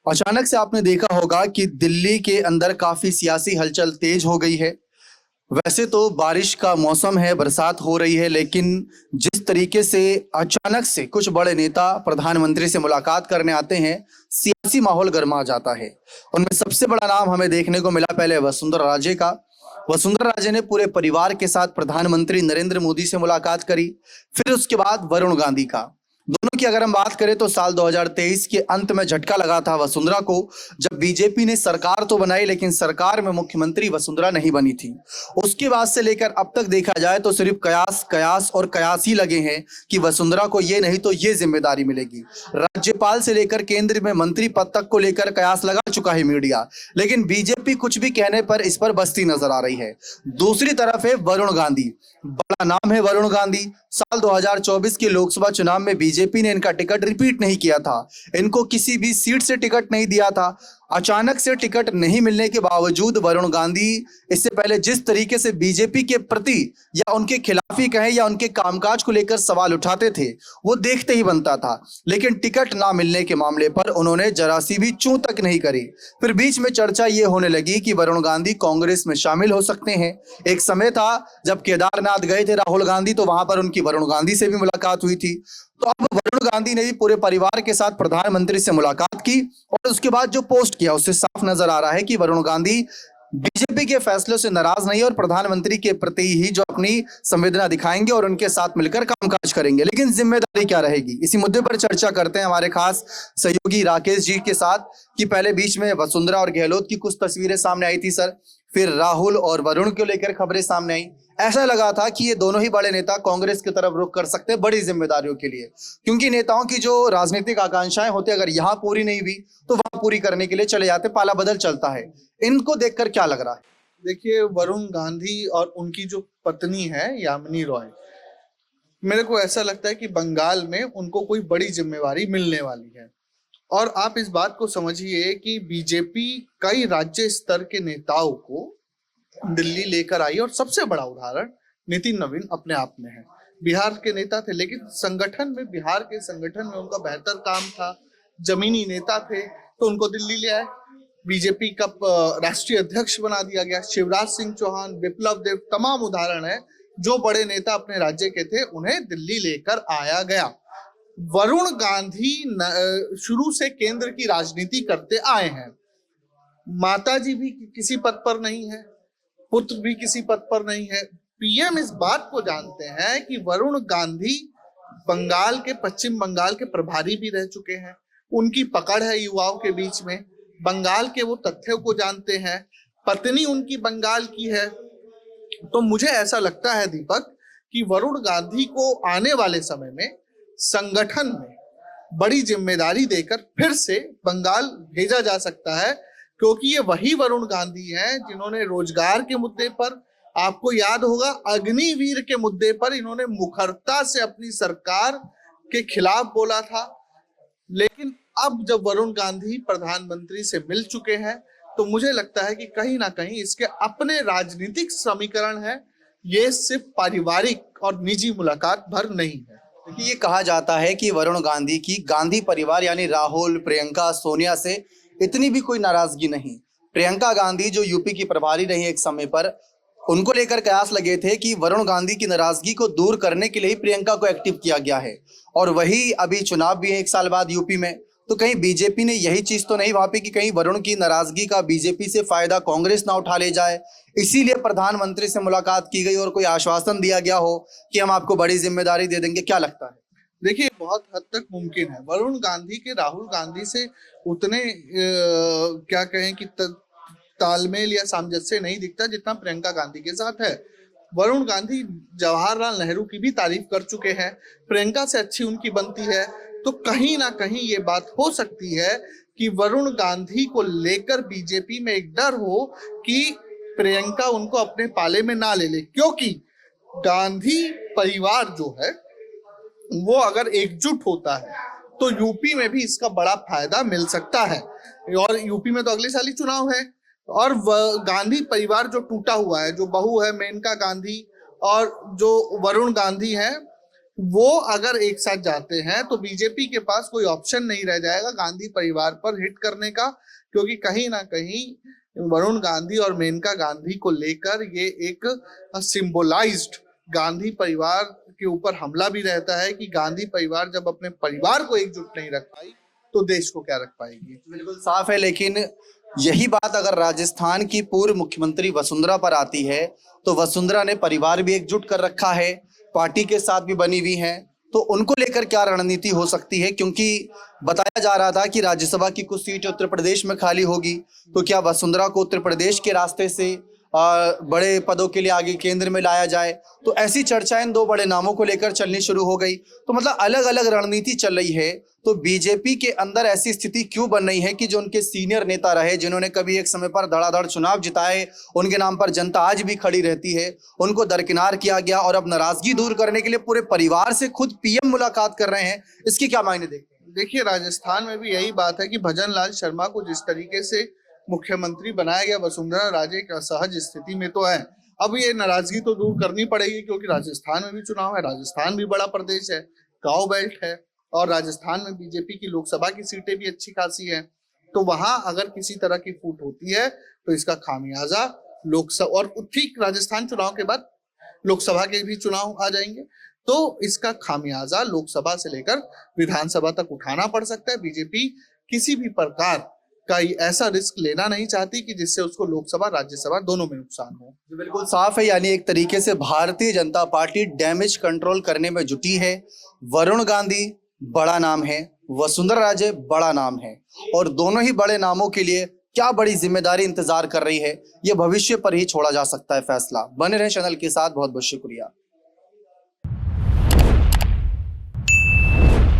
अचानक से आपने देखा होगा कि दिल्ली के अंदर काफी सियासी हलचल तेज हो गई है। वैसे तो बारिश का मौसम है, बरसात हो रही है, लेकिन जिस तरीके से अचानक से कुछ बड़े नेता प्रधानमंत्री से मुलाकात करने आते हैं, सियासी माहौल गर्मा जाता है। उनमें सबसे बड़ा नाम हमें देखने को मिला पहले वसुंधरा राजे का। वसुंधरा राजे ने पूरे परिवार के साथ प्रधानमंत्री नरेंद्र मोदी से मुलाकात करी। फिर उसके बाद वरुण गांधी का। दोनों की अगर हम बात करें तो साल 2023 के अंत में झटका लगा था वसुंधरा को, जब बीजेपी ने सरकार तो बनाई लेकिन सरकार में मुख्यमंत्री वसुंधरा नहीं बनी थी। उसके बाद से लेकर अब तक देखा जाए तो सिर्फ कयास कयास और कयास ही लगे हैं कि वसुंधरा को ये नहीं तो ये जिम्मेदारी मिलेगी। राज्यपाल से लेकर केंद्र में मंत्री पद तक को लेकर कयास लगा चुका है मीडिया, लेकिन बीजेपी कुछ भी कहने पर इस पर बस्ती नजर आ रही है। दूसरी तरफ है वरुण गांधी। बड़ा नाम है वरुण गांधी। साल 2024 के लोकसभा चुनाव में बीजेपी ने इनका टिकट रिपीट नहीं किया था। इनको किसी भी सीट से टिकट नहीं दिया था। अचानक से टिकट नहीं मिलने के बावजूद वरुण गांधी इससे पहले जिस तरीके से बीजेपी के प्रति या उनके खिलाफ ही कहें या उनके कामकाज को लेकर सवाल उठाते थे, वो देखते ही बनता था। लेकिन टिकट ना मिलने के मामले पर उन्होंने जरा सी भी चूं तक नहीं करी। फिर बीच में चर्चा ये होने लगी कि वरुण गांधी कांग्रेस में शामिल हो सकते हैं। एक समय था जब केदारनाथ गए थे राहुल गांधी, तो वहां पर उनकी वरुण गांधी से भी मुलाकात हुई थी। तो अब वरुण गांधी ने भी पूरे परिवार के साथ प्रधानमंत्री से मुलाकात की और उसके बाद जो पोस्ट किया उससे साफ नजर आ रहा है कि वरुण गांधी बीजेपी के फैसलों से नाराज नहीं और प्रधानमंत्री के प्रति ही जो अपनी संवेदना दिखाएंगे और उनके साथ मिलकर कामकाज करेंगे। लेकिन जिम्मेदारी क्या रहेगी, इसी मुद्दे पर चर्चा करते हैं हमारे खास सहयोगी राकेश जी के साथ। कि पहले बीच में वसुंधरा और गहलोत की कुछ तस्वीरें सामने आई थी सर, फिर राहुल और वरुण को लेकर खबरें सामने आई। ऐसा लगा था कि ये दोनों ही बड़े नेता कांग्रेस की तरफ रुख कर सकते हैं बड़ी जिम्मेदारियों के लिए, क्योंकि नेताओं की जो राजनीतिक आकांक्षाएं होती अगर यहाँ पूरी नहीं हुई तो वहां पूरी करने के लिए चले जाते, पाला बदल चलता है। इनको देखकर क्या लग रहा है? देखिए, वरुण गांधी और उनकी जो पत्नी है यामिनी रॉय, मेरे को ऐसा लगता है कि बंगाल में उनको कोई बड़ी जिम्मेवारी मिलने वाली है। और आप इस बात को समझिए कि बीजेपी कई राज्य स्तर के नेताओं को दिल्ली लेकर आई, और सबसे बड़ा उदाहरण नितिन नवीन अपने आप में है। बिहार के नेता थे लेकिन संगठन में, बिहार के संगठन में उनका बेहतर काम था, जमीनी नेता थे, तो उनको दिल्ली ले आए। बीजेपी का राष्ट्रीय अध्यक्ष बना दिया गया। शिवराज सिंह चौहान, विप्लव देव, तमाम उदाहरण है। जो बड़े नेता अपने राज्य के थे उन्हें दिल्ली लेकर आया गया। वरुण गांधी शुरू से केंद्र की राजनीति करते आए हैं। माताजी भी किसी पद पर नहीं है, पुत्र भी किसी पद पर नहीं है। पीएम इस बात को जानते हैं कि वरुण गांधी बंगाल के, पश्चिम बंगाल के प्रभारी भी रह चुके हैं। उनकी पकड़ है युवाओं के बीच में। बंगाल के वो तथ्यों को जानते हैं। पत्नी उनकी बंगाल की है। तो मुझे ऐसा लगता है दीपक कि वरुण गांधी को आने वाले समय में संगठन में बड़ी जिम्मेदारी देकर फिर से बंगाल भेजा जा सकता है, क्योंकि ये वही वरुण गांधी हैं जिन्होंने रोजगार के मुद्दे पर, आपको याद होगा अग्निवीर के मुद्दे पर, इन्होंने मुखरता से अपनी सरकार के खिलाफ बोला था। लेकिन अब जब वरुण गांधी प्रधानमंत्री से मिल चुके हैं तो मुझे लगता है कि कहीं ना कहीं इसके अपने राजनीतिक समीकरण है। ये सिर्फ पारिवारिक और निजी मुलाकात भर नहीं है। देखिए, ये कहा जाता है कि वरुण गांधी की गांधी परिवार यानी राहुल, प्रियंका, सोनिया से इतनी भी कोई नाराजगी नहीं। प्रियंका गांधी जो यूपी की प्रभारी रही एक समय पर, उनको लेकर कयास लगे थे कि वरुण गांधी की नाराजगी को दूर करने के लिए ही प्रियंका को एक्टिव किया गया है। और वही अभी चुनाव भी है एक साल बाद यूपी में, तो कहीं बीजेपी ने यही चीज तो नहीं भापी कि कहीं वरुण की नाराजगी का बीजेपी से फायदा कांग्रेस ना उठा ले जाए। इसीलिए प्रधानमंत्री से मुलाकात की गई और कोई आश्वासन दिया गया हो कि हम आपको बड़ी जिम्मेदारी दे देंगे। क्या लगता है? देखिए, बहुत हद तक मुमकिन है। वरुण गांधी के राहुल गांधी से उतने क्या कहें कि तालमेल या सामंजस्य नहीं दिखता जितना प्रियंका गांधी के साथ है। वरुण गांधी जवाहरलाल नेहरू की भी तारीफ कर चुके हैं, प्रियंका से अच्छी उनकी बनती है। तो कहीं ना कहीं ये बात हो सकती है कि वरुण गांधी को लेकर बीजेपी में एक डर हो कि प्रियंका उनको अपने पाले में ना ले ले, क्योंकि गांधी परिवार जो है वो अगर एकजुट होता है तो यूपी में भी इसका बड़ा फायदा मिल सकता है। और यूपी में तो अगले साल ही चुनाव है, और गांधी परिवार जो टूटा हुआ है, जो बहू है मेनका गांधी और जो वरुण गांधी है, वो अगर एक साथ जाते हैं तो बीजेपी के पास कोई ऑप्शन नहीं रह जाएगा गांधी परिवार पर हिट करने का, क्योंकि कहीं ना कहीं वरुण गांधी और मेनका गांधी को लेकर ये एक सिंबलाइज्ड गांधी परिवार के ऊपर हमला भी रहता है कि गांधी परिवार जब अपने परिवार को एकजुट नहीं रख पाई तो देश को क्या रख पाएगी। बिल्कुल साफ है, लेकिन यही बात अगर राजस्थान की पूर्व मुख्यमंत्री वसुंधरा पर आती है तो वसुंधरा ने परिवार भी एकजुट कर रखा है, पार्टी के साथ भी बनी हुई है, तो उनको लेकर क्या रणनीति हो सकती है? क्योंकि बताया जा रहा था कि राज्यसभा की कुछ सीट उत्तर प्रदेश में खाली होगी, तो क्या वसुंधरा को उत्तर प्रदेश के रास्ते से बड़े पदों के लिए आगे केंद्र में लाया जाए? तो ऐसी चर्चाएं दो बड़े नामों को लेकर चलनी शुरू हो गई। तो मतलब अलग अलग रणनीति चल रही है। तो बीजेपी के अंदर ऐसी स्थिति क्यों बन रही है कि जो उनके सीनियर नेता रहे, जिन्होंने कभी एक समय पर धड़ाधड़ चुनाव जिताए, उनके नाम पर जनता आज भी खड़ी रहती है, उनको दरकिनार किया गया और अब नाराजगी दूर करने के लिए पूरे परिवार से खुद पीएम मुलाकात कर रहे हैं। इसकी क्या मायने देखते हैं? देखिए, राजस्थान में भी यही बात है कि भजन लाल शर्मा को जिस तरीके से मुख्यमंत्री बनाया गया, वसुंधरा राजे एक असहज स्थिति में तो है। अब ये नाराजगी तो दूर करनी पड़ेगी, क्योंकि राजस्थान में भी चुनाव है, राजस्थान भी बड़ा प्रदेश है, गांव बेल्ट है, और राजस्थान में बीजेपी की लोकसभा की सीटें भी अच्छी खासी हैं। तो वहां अगर किसी तरह की फूट होती है तो इसका खामियाजा लोकसभा, और ठीक राजस्थान चुनाव के बाद लोकसभा के भी चुनाव आ जाएंगे, तो इसका खामियाजा लोकसभा से लेकर विधानसभा तक उठाना पड़ सकता है। बीजेपी किसी भी प्रकार का ऐसा रिस्क लेना नहीं चाहती कि जिससे उसको लोकसभा राज्यसभा दोनों में नुकसान हो। बिल्कुल साफ है, यानी एक तरीके से Bharatiya Janata party damage control करने में जुटी है। वरुण गांधी बड़ा नाम है, वसुंधरा राजे बड़ा नाम है, और दोनों ही बड़े नामों के लिए क्या बड़ी जिम्मेदारी इंतजार कर रही है, ये भविष्य पर ही छोड़ा जा सकता है फैसला। बने रहे चैनल के साथ, बहुत बहुत शुक्रिया।